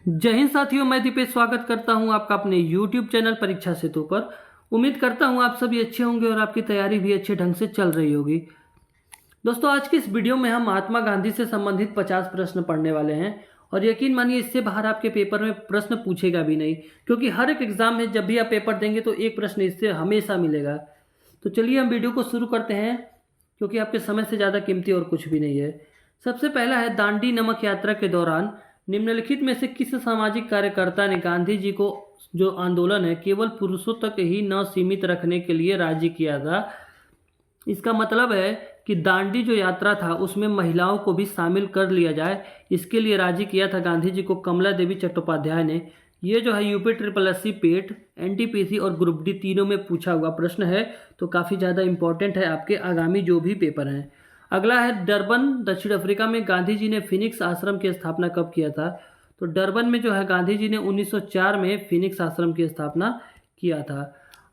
जय हिंद साथियों, मैं दीपेश स्वागत करता हूं आपका अपने YouTube चैनल परीक्षा सेतु पर। उम्मीद करता हूं आप सभी अच्छे होंगे और आपकी तैयारी भी अच्छे ढंग से चल रही होगी। दोस्तों, आज की इस वीडियो में हम महात्मा गांधी से संबंधित 50 प्रश्न पढ़ने वाले हैं और यकीन मानिए इससे बाहर आपके पेपर में प्रश्न पूछेगा भी नहीं, क्योंकि हर एक एग्जाम में जब भी आप पेपर देंगे तो एक प्रश्न इससे हमेशा मिलेगा। तो चलिए हम वीडियो को शुरू करते हैं, क्योंकि आपके समय से ज़्यादा कीमती और कुछ भी नहीं है। सबसे पहला है, दांडी नमक यात्रा के दौरान निम्नलिखित में से किस सामाजिक कार्यकर्ता ने गांधी जी को जो आंदोलन है केवल पुरुषों तक ही न सीमित रखने के लिए राजी किया था। इसका मतलब है कि दांडी जो यात्रा था उसमें महिलाओं को भी शामिल कर लिया जाए, इसके लिए राजी किया था गांधी जी को कमला देवी चट्टोपाध्याय ने। ये जो है यूपी ट्रिपल एस सी पेट, एनटीपीसी और ग्रुप डी तीनों में पूछा हुआ प्रश्न है, तो काफ़ी ज़्यादा इंपॉर्टेंट है आपके आगामी जो भी पेपर हैं। अगला है, डरबन दक्षिण अफ्रीका में गांधी जी ने फिनिक्स आश्रम की स्थापना कब किया था? तो डरबन में जो है गांधी जी ने 1904 में फिनिक्स आश्रम की स्थापना किया था।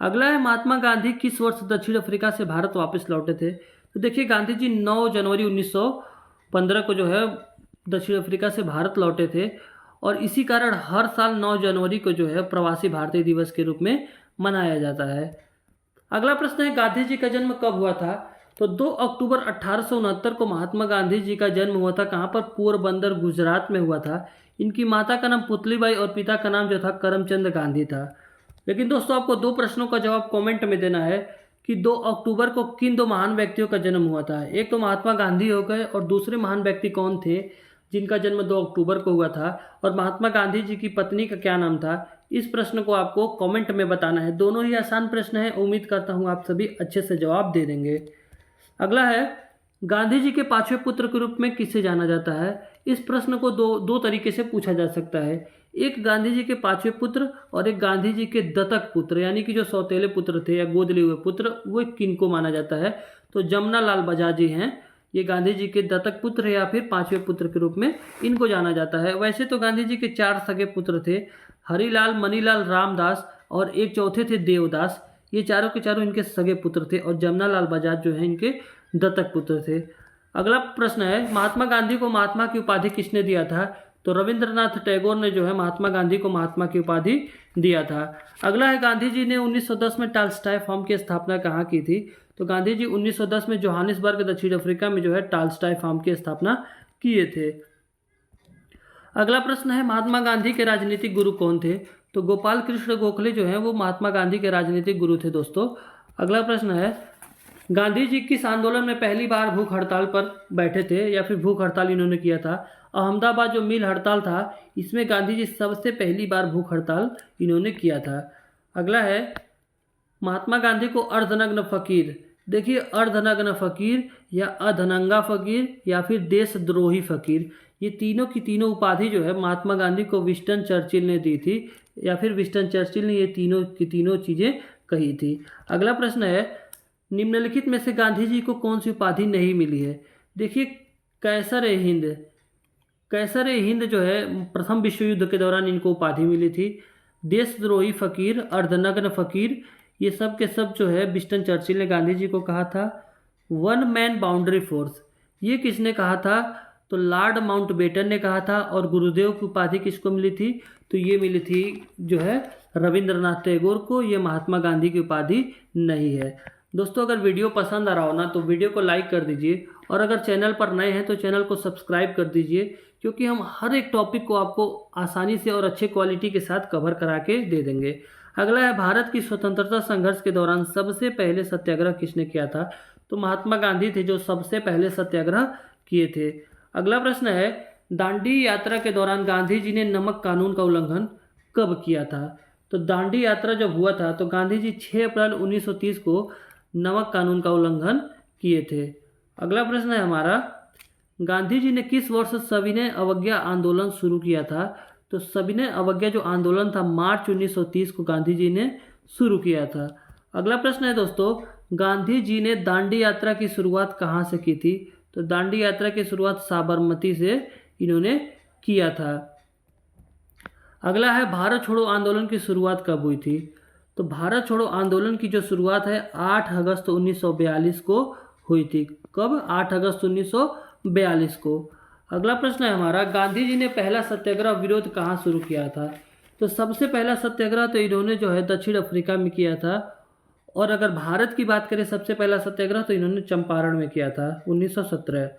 अगला है, महात्मा गांधी किस वर्ष दक्षिण अफ्रीका से भारत वापस लौटे थे? तो देखिए, गांधी जी 9 जनवरी 1915 को जो है दक्षिण अफ्रीका से भारत लौटे थे और इसी कारण हर साल 9 जनवरी को जो है प्रवासी भारतीय दिवस के रूप में मनाया जाता है। अगला प्रश्न है, गांधी जी का जन्म कब हुआ था? तो 2 अक्टूबर 1869 को महात्मा गांधी जी का जन्म हुआ था। कहाँ पर? पोरबंदर, गुजरात में हुआ था। इनकी माता का नाम पुतलीबाई और पिता का नाम जो था करमचंद गांधी था। लेकिन दोस्तों, आपको 2 प्रश्नों का जवाब कमेंट में देना है कि 2 अक्टूबर को किन 2 महान व्यक्तियों का जन्म हुआ था। एक तो महात्मा गांधी हो गए और दूसरे महान व्यक्ति कौन थे जिनका जन्म 2 अक्टूबर को हुआ था, और महात्मा गांधी जी की पत्नी का क्या नाम था? इस प्रश्न को आपको कमेंट में बताना है। दोनों ही आसान प्रश्न हैं, उम्मीद करता हूँ आप सभी अच्छे से जवाब दे देंगे। अगला है, गांधी जी के 5वें पुत्र के रूप में किसे जाना जाता है? इस प्रश्न को दो तरीके से पूछा जा सकता है। एक गांधी जी के 5वें पुत्र और एक गांधी जी के दत्तक पुत्र, यानी कि जो सौतेले पुत्र थे या गोद लिए हुए पुत्र, वो किनको माना जाता है? तो जमना लाल बजाज जी हैं, ये गांधी जी के दत्तक पुत्र या फिर 5वें पुत्र के रूप में इनको जाना जाता है। वैसे तो गांधी जी के 4 सगे पुत्र थे, हरिलाल, मनीलाल, रामदास और एक चौथे थे देवदास। ये चारों के चारों इनके सगे पुत्र थे और जमना लाल बजाज जो है इनके दत्तक पुत्र थे। अगला प्रश्न है, महात्मा गांधी को महात्मा की उपाधि किसने दिया था? तो रविंद्रनाथ टैगोर ने जो है महात्मा गांधी को महात्मा की उपाधि दिया था। अगला है, गांधी जी ने 1910 में टॉल्स्टॉय फार्म की स्थापना कहाँ की थी? तो गांधी जी 1910 में जोहानिसबर्ग दक्षिण अफ्रीका में जो है टॉल्स्टॉय फार्म की स्थापना किए थे। अगला प्रश्न है, महात्मा गांधी के राजनीतिक गुरु कौन थे? तो गोपाल कृष्ण गोखले जो है वो महात्मा गांधी के राजनीतिक गुरु थे दोस्तों। अगला प्रश्न है, गांधी जी किस आंदोलन में पहली बार भूख हड़ताल पर बैठे थे या फिर भूख हड़ताल इन्होंने किया था? अहमदाबाद जो मिल हड़ताल था, इसमें गांधी जी सबसे पहली बार भूख हड़ताल इन्होंने किया था। अगला है, महात्मा गांधी को अर्धनग्न फकीर, देखिए अर्धनग्न फकीर या अधनंगा फकीर या फिर देशद्रोही फकीर, ये तीनों की तीनों उपाधि जो है महात्मा गांधी को विंस्टन चर्चिल ने दी थी या फिर विंस्टन चर्चिल ने ये तीनों की तीनों चीज़ें कही थी। अगला प्रश्न है, निम्नलिखित में से गांधी जी को कौन सी उपाधि नहीं मिली है? देखिए, कैसर ए हिंद जो है प्रथम विश्व युद्ध के दौरान इनको उपाधि मिली थी। देशद्रोही फकीर, अर्धनग्न फकीर, ये सब के सब जो है विंस्टन चर्चिल ने गांधी जी को कहा था। वन मैन बाउंड्री फोर्स, ये किसने कहा था? तो लॉर्ड माउंटबेटन ने कहा था। और गुरुदेव की उपाधि किसको मिली थी? तो ये मिली थी जो है रविंद्रनाथ टैगोर को। ये महात्मा गांधी की उपाधि नहीं है। दोस्तों, अगर वीडियो पसंद आ रहा हो ना तो वीडियो को लाइक कर दीजिए, और अगर चैनल पर नए हैं तो चैनल को सब्सक्राइब कर दीजिए, क्योंकि हम हर एक टॉपिक को आपको आसानी से और अच्छे क्वालिटी के साथ कवर करा के दे देंगे। अगला है, भारत की स्वतंत्रता संघर्ष के दौरान सबसे पहले सत्याग्रह किसने किया था? तो महात्मा गांधी थे जो सबसे पहले सत्याग्रह किए थे। अगला प्रश्न है, दांडी यात्रा के दौरान गांधी जी ने नमक कानून का उल्लंघन कब किया था? तो दांडी यात्रा जब हुआ था तो गांधी जी 6 अप्रैल 1930 को नमक कानून का उल्लंघन किए थे। अगला प्रश्न है हमारा, गांधी जी ने किस वर्ष सविनय अवज्ञा आंदोलन शुरू किया था? तो सविनय अवज्ञा जो आंदोलन था मार्च 1930 को गांधी जी ने शुरू किया था। अगला प्रश्न है दोस्तों, गांधी जी ने दांडी यात्रा की शुरुआत कहाँ से की थी? तो दांडी यात्रा की शुरुआत साबरमती से इन्होंने किया था। अगला है, भारत छोड़ो आंदोलन की शुरुआत कब हुई थी? तो भारत छोड़ो आंदोलन की जो शुरुआत है 8 अगस्त 1942 को हुई थी। कब? 8 अगस्त 1942 को। अगला प्रश्न है हमारा, गांधी जी ने पहला सत्याग्रह विरोध कहाँ शुरू किया था? तो सबसे पहला सत्याग्रह तो इन्होंने जो है दक्षिण अफ्रीका में किया था। और अगर भारत की बात करें सबसे पहला सत्याग्रह तो इन्होंने चंपारण में किया था 1917।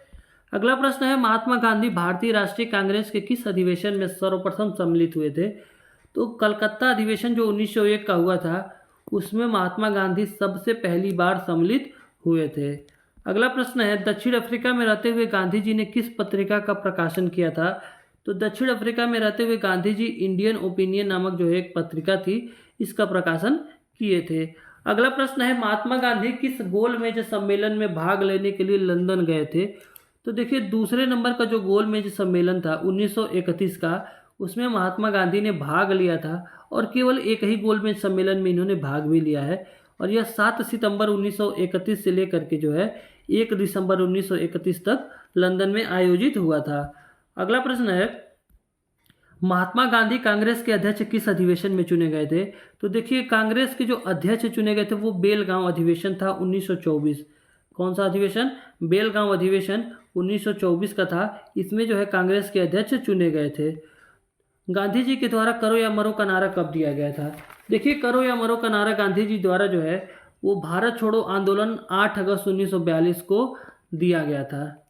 अगला प्रश्न है, महात्मा गांधी भारतीय राष्ट्रीय कांग्रेस के किस अधिवेशन में सर्वप्रथम सम्मिलित हुए थे? तो कलकत्ता अधिवेशन जो 1901 का हुआ था उसमें महात्मा गांधी सबसे पहली बार सम्मिलित हुए थे। अगला प्रश्न है, दक्षिण अफ्रीका में रहते हुए गांधी जी ने किस पत्रिका का प्रकाशन किया था? तो दक्षिण अफ्रीका में रहते हुए गांधी जी इंडियन ओपिनियन नामक जो एक पत्रिका थी इसका प्रकाशन किए थे। अगला प्रश्न है, महात्मा गांधी किस गोलमेज सम्मेलन में भाग लेने के लिए लंदन गए थे? तो देखिए दूसरे नंबर का जो गोलमेज सम्मेलन था 1931 का, उसमें महात्मा गांधी ने भाग लिया था और केवल एक ही गोलमेज सम्मेलन में इन्होंने भाग भी लिया है और यह 7 सितंबर 1931 से लेकर के जो है 1 दिसंबर 1931 तक लंदन में आयोजित हुआ था। अगला प्रश्न है, महात्मा गांधी कांग्रेस के अध्यक्ष किस अधिवेशन में चुने गए थे? तो देखिए कांग्रेस के जो अध्यक्ष चुने गए थे वो बेलगांव अधिवेशन था 1924। कौन सा अधिवेशन? बेलगांव अधिवेशन 1924 का था। इसमें जो है कांग्रेस के अध्यक्ष चुने गए थे। गांधी जी के द्वारा करो या मरो का नारा कब दिया गया था? देखिए करो या मरो का नारा गांधी जी द्वारा जो है वो भारत छोड़ो आंदोलन 8 अगस्त 1942 को दिया गया था।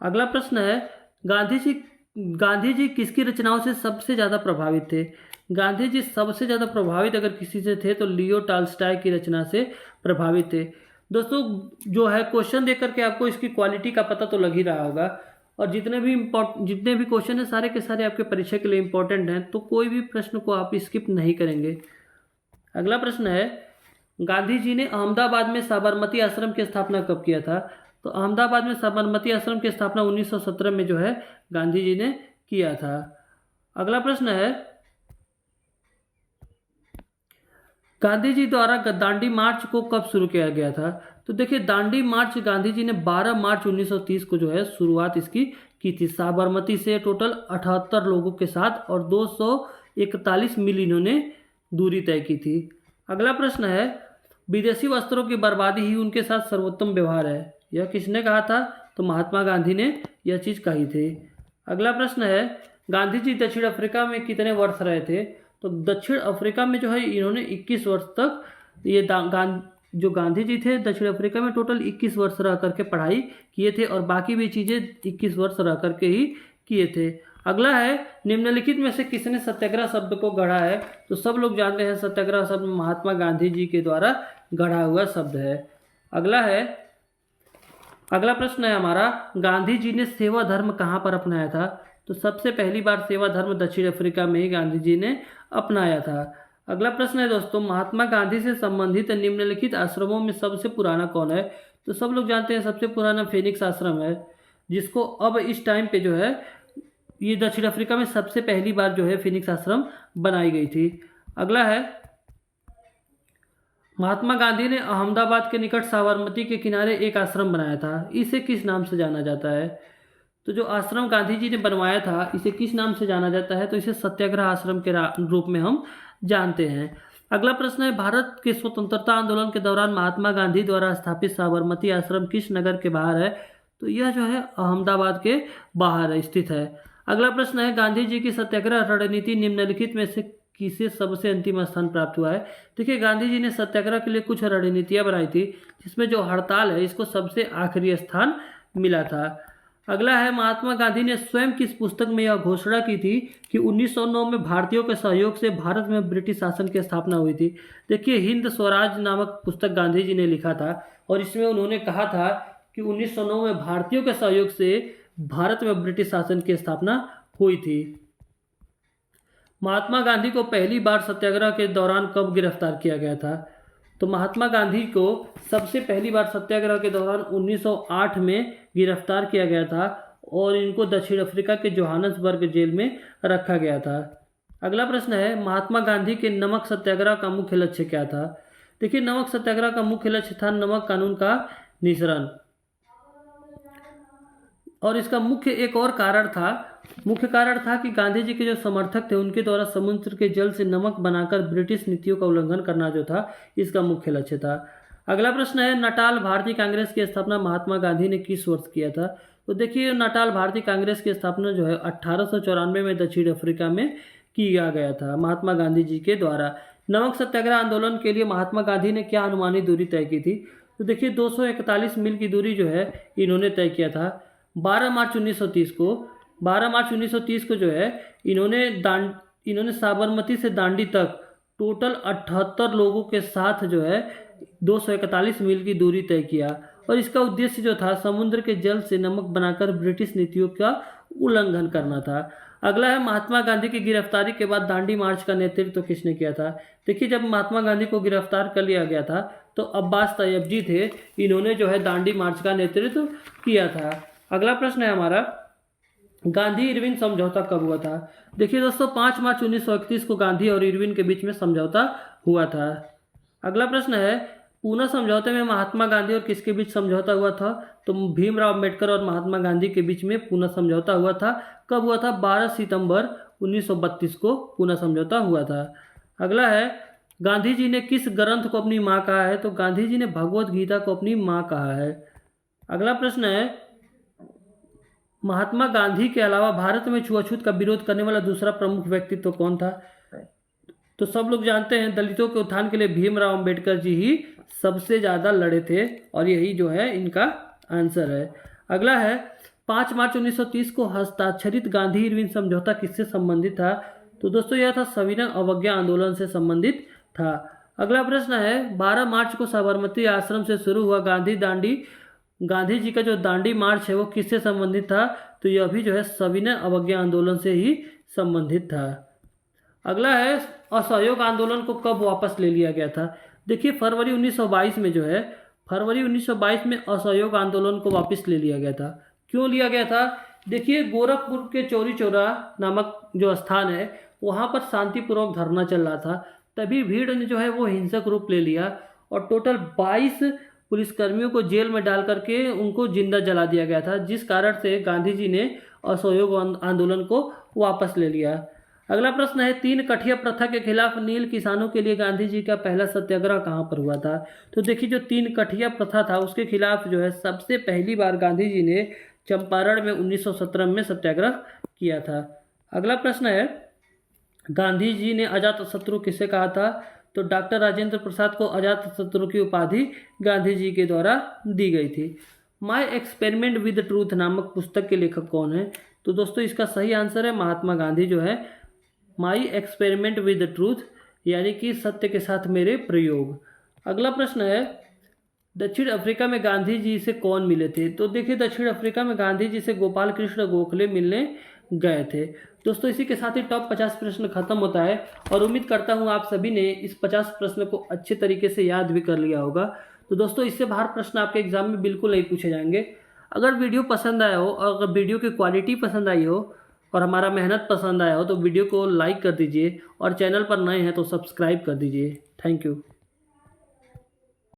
अगला प्रश्न है, गांधी जी किसकी रचनाओं से सबसे ज़्यादा प्रभावित थे? गांधी जी सबसे ज़्यादा प्रभावित अगर किसी से थे तो लियो टॉल्स्टॉय की रचना से प्रभावित थे। दोस्तों जो है क्वेश्चन देख करके आपको इसकी क्वालिटी का पता तो लग ही रहा होगा और जितने भी क्वेश्चन है सारे के सारे आपके परीक्षा के लिए इंपॉर्टेंट हैं, तो कोई भी प्रश्न को आप स्किप नहीं करेंगे। अगला प्रश्न है, गांधी जी ने अहमदाबाद में साबरमती आश्रम की स्थापना कब किया था? तो अहमदाबाद में साबरमती आश्रम की स्थापना 1917 में जो है गांधी जी ने किया था। अगला प्रश्न है, गांधी जी द्वारा दांडी मार्च को कब शुरू किया गया था? तो देखिए दांडी मार्च गांधी जी ने 12 मार्च 1930 को जो है शुरुआत इसकी की थी। साबरमती से टोटल 78 लोगों के साथ और 241 मील इन्होंने दूरी तय की थी। अगला प्रश्न है, विदेशी वस्त्रों की बर्बादी ही उनके साथ सर्वोत्तम व्यवहार है, यह किसने कहा था? तो महात्मा गांधी ने यह चीज़ कही थी। अगला प्रश्न है, गांधी जी दक्षिण अफ्रीका में कितने वर्ष रहे थे? तो दक्षिण अफ्रीका में जो है इन्होंने 21 वर्ष तक जो गांधी जी थे दक्षिण अफ्रीका में टोटल 21 वर्ष रह करके पढ़ाई किए थे और बाकी भी चीज़ें 21 वर्ष रह करके ही किए थे। अगला है, निम्नलिखित में से किसने सत्याग्रह शब्द को गढ़ा है? तो सब लोग जानते हैं सत्याग्रह शब्द महात्मा गांधी जी के द्वारा गढ़ा हुआ शब्द है। अगला प्रश्न है हमारा, गांधी जी ने सेवा धर्म कहाँ पर अपनाया था? तो सबसे पहली बार सेवा धर्म दक्षिण अफ्रीका में ही गांधी जी ने अपनाया था। अगला प्रश्न है दोस्तों, महात्मा गांधी से संबंधित निम्नलिखित आश्रमों में सबसे पुराना कौन है? तो सब लोग जानते हैं सबसे पुराना फेनिक्स आश्रम है, जिसको अब इस टाइम पे जो है ये दक्षिण अफ्रीका में सबसे पहली बार जो है फिनिक्स आश्रम बनाई गई थी। अगला है, महात्मा गांधी ने अहमदाबाद के निकट साबरमती के किनारे एक आश्रम बनाया था, इसे किस नाम से जाना जाता है? तो जो आश्रम गांधी जी ने बनवाया था इसे किस नाम से जाना जाता है? तो इसे सत्याग्रह आश्रम के रूप में हम जानते हैं। अगला प्रश्न है, भारत के स्वतंत्रता आंदोलन के दौरान महात्मा गांधी द्वारा स्थापित साबरमती आश्रम किस नगर के बाहर है? तो यह जो है अहमदाबाद के बाहर स्थित है। अगला प्रश्न है, गांधी जी की सत्याग्रह रणनीति निम्नलिखित में से किसे सबसे अंतिम स्थान प्राप्त हुआ है? देखिए गांधी जी ने सत्याग्रह के लिए कुछ रणनीतियां बनाई थी, जिसमें जो हड़ताल है इसको सबसे आखिरी स्थान मिला था। अगला है, महात्मा गांधी ने स्वयं किस पुस्तक में यह घोषणा की थी कि 1909 में भारतीयों के सहयोग से भारत में ब्रिटिश शासन की स्थापना हुई थी? देखिए हिंद स्वराज नामक पुस्तक गांधी जी ने लिखा था और इसमें उन्होंने कहा था कि 1909 में भारतीयों के सहयोग से भारत में ब्रिटिश शासन की स्थापना हुई थी। महात्मा गांधी को पहली बार सत्याग्रह के दौरान कब गिरफ्तार किया गया था? तो महात्मा गांधी को सबसे पहली बार सत्याग्रह के दौरान 1908 में गिरफ्तार किया गया था और इनको दक्षिण अफ्रीका के जोहानसबर्ग जेल में रखा गया था। अगला प्रश्न है, महात्मा गांधी के नमक सत्याग्रह का मुख्य लक्ष्य क्या था? देखिए नमक सत्याग्रह का मुख्य लक्ष्य था नमक कानून का निःसरण और इसका मुख्य कारण था कि गांधी जी के जो समर्थक थे उनके द्वारा समुद्र के जल से नमक बनाकर ब्रिटिश नीतियों का उल्लंघन करना जो था इसका मुख्य लक्ष्य था। अगला प्रश्न है, नटाल भारतीय कांग्रेस की स्थापना महात्मा गांधी ने किस वर्ष किया था? तो देखिए नाटाल भारतीय कांग्रेस की स्थापना जो है 1894 में दक्षिण अफ्रीका में किया गया था महात्मा गांधी जी के द्वारा। नमक सत्याग्रह आंदोलन के लिए महात्मा गांधी ने क्या अनुमानित दूरी तय की थी? तो देखिए 241 मील की दूरी जो है इन्होंने तय किया था। 12 मार्च 1930 को जो है इन्होंने साबरमती से दांडी तक टोटल 78 लोगों के साथ जो है 241 मील की दूरी तय किया, और इसका उद्देश्य जो था समुद्र के जल से नमक बनाकर ब्रिटिश नीतियों का उल्लंघन करना था। अगला है महात्मा गांधी की गिरफ्तारी के बाद दांडी मार्च का नेतृत्व किसने किया था? देखिए जब महात्मा गांधी को गिरफ्तार कर लिया गया था तो अब्बास तैयब जी थे, इन्होंने जो है दांडी मार्च का नेतृत्व किया था। अगला प्रश्न है हमारा, गांधी इरविन समझौता कब हुआ था? देखिए दोस्तों 5 मार्च 1931 को गांधी और इरविन के बीच में समझौता हुआ था। अगला प्रश्न है, पूना समझौते में महात्मा गांधी और किसके बीच समझौता हुआ था? तो भीमराव अम्बेडकर और महात्मा गांधी के बीच में पूना समझौता हुआ था। कब हुआ था? 12 सितंबर 1932 को पूना समझौता हुआ था। अगला है, गांधी जी ने किस ग्रंथ को अपनी माँ कहा है? तो गांधी जी ने भगवत गीता को अपनी माँ कहा है। अगला प्रश्न है, महात्मा गांधी के अलावा भारत में छुआछूत का विरोध करने वाला दूसरा प्रमुख व्यक्तित्व तो कौन था? तो सब लोग जानते हैं दलितों के उत्थान के लिए भीमराव अंबेडकर जी ही सबसे ज़्यादा लड़े थे, और यही जो है इनका आंसर है। अगला है, 5 मार्च 1930 को हस्ताक्षरित गांधी इरविन समझौता किससे संबंधित था? तो दोस्तों यह था सविनय अवज्ञा आंदोलन से संबंधित था। अगला प्रश्न है, 12 मार्च को साबरमती आश्रम से शुरू हुआ गांधी जी का जो दांडी मार्च है वो किससे संबंधित था? तो यह भी जो है सविनय अवज्ञा आंदोलन से ही संबंधित था। अगला है, असहयोग आंदोलन को कब वापस ले लिया गया था? देखिए फरवरी 1922 में असहयोग आंदोलन को वापस ले लिया गया था। क्यों लिया गया था? देखिए गोरखपुर के चौरी चौरा नामक जो स्थान है वहाँ पर शांतिपूर्वक धरना चल रहा था, तभी भीड़ ने जो है वो हिंसक रूप ले लिया और टोटल 22 पुलिसकर्मियों को जेल में डाल करके उनको जिंदा जला दिया गया था, जिस कारण से गांधी जी ने असहयोग आंदोलन को वापस ले लिया। अगला प्रश्न है, 3 कठिया प्रथा के खिलाफ नील किसानों के लिए गांधी जी का पहला सत्याग्रह कहाँ पर हुआ था? तो देखिए जो 3 कठिया प्रथा था उसके खिलाफ जो है सबसे पहली बार गांधी जी ने चंपारण में 1917 में सत्याग्रह किया था। अगला प्रश्न है, गांधी जी ने अजातशत्रु किसे कहा था? तो डॉक्टर राजेंद्र प्रसाद को अजातशत्रु की उपाधि गांधी जी के द्वारा दी गई थी। माई एक्सपेरिमेंट विद ट्रूथ नामक पुस्तक के लेखक कौन है? तो दोस्तों इसका सही आंसर है महात्मा गांधी जो है माई एक्सपेरिमेंट विद ट्रूथ, यानी कि सत्य के साथ मेरे प्रयोग। अगला प्रश्न है, दक्षिण अफ्रीका में गांधी जी से कौन मिले थे? तो देखिए दक्षिण अफ्रीका में गांधी जी से गोपाल कृष्ण गोखले मिलने गए थे। दोस्तों इसी के साथ ही टॉप 50 प्रश्न खत्म होता है, और उम्मीद करता हूँ आप सभी ने इस 50 प्रश्न को अच्छे तरीके से याद भी कर लिया होगा। तो दोस्तों इससे बाहर प्रश्न आपके एग्जाम में बिल्कुल नहीं पूछे जाएंगे। अगर वीडियो पसंद आया हो और अगर वीडियो की क्वालिटी पसंद आई हो और हमारा मेहनत पसंद आया हो तो वीडियो को लाइक कर दीजिए, और चैनल पर नए हैं तो सब्सक्राइब कर दीजिए। Thank you.